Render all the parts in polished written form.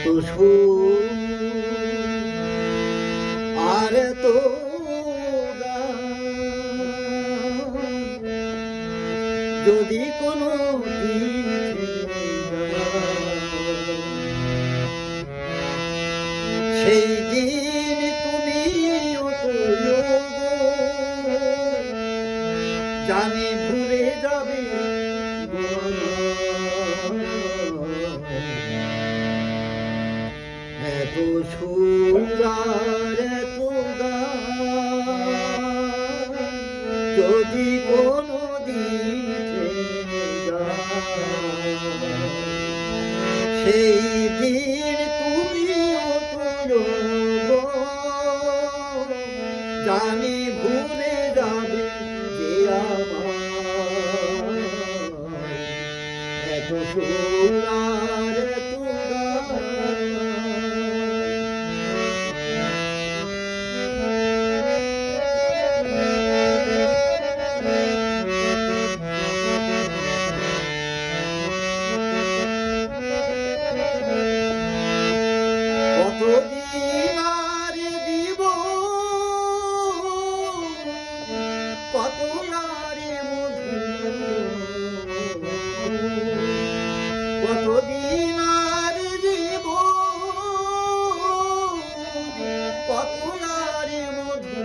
এত সুর আর এত যদি কোনো দিন সেই দিন তুমি জানি ভুলে যাবে এত সুন্দর এত যদি কোনো দিন সেই দিন তুমিও তো জানি ভুলে যাবে যে আমার এত সুন্দর এত কতদিন আর দিব কত নারে মধু কতদিন আর দিব কত নারে মধু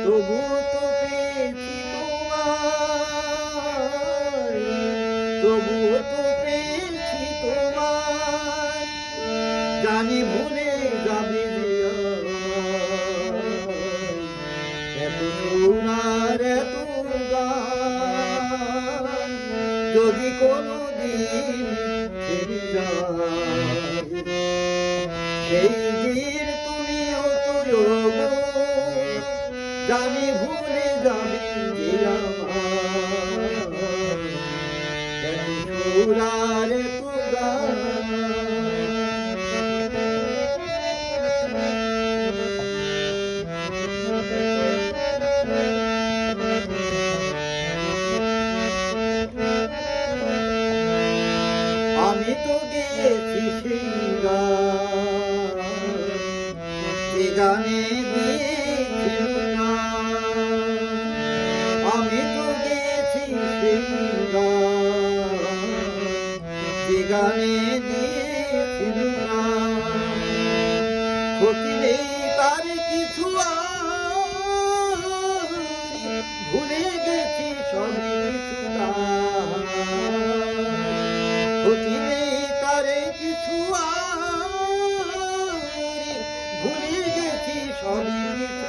তবু তো পেয়েছি তোমার তবু তো পেয়েছি তোমার জানি ভুলে যাবে এত সোনার এত যদি কোনো দিন ফিরে যায় সেই দিন তুমিও তো জানি ভুলে যাবে এত সোনার এত আমি তো গেছি সেই গানে দিয়েছিল না আমি তো গেছি সেই গানে দিয়েছিল না ক্ষতি নেই তার কিছু ভুলে গেছি সবই কিছু ক্ষতি নেই তারে কিছু ভুলে গেছি সবই কিছু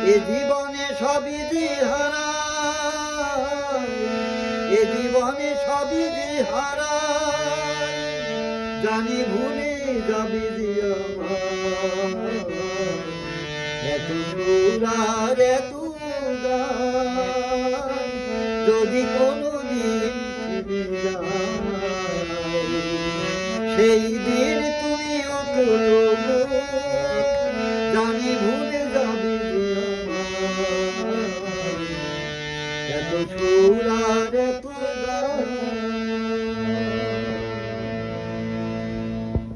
এ জীবনে সবই যে হারা এ জীবনে সবই যে হারা জানি ভুলে যাবে যে আমার এত সুরার এত যদি কোনো দিন সেই দিন তুমিও তো জানি ভুলে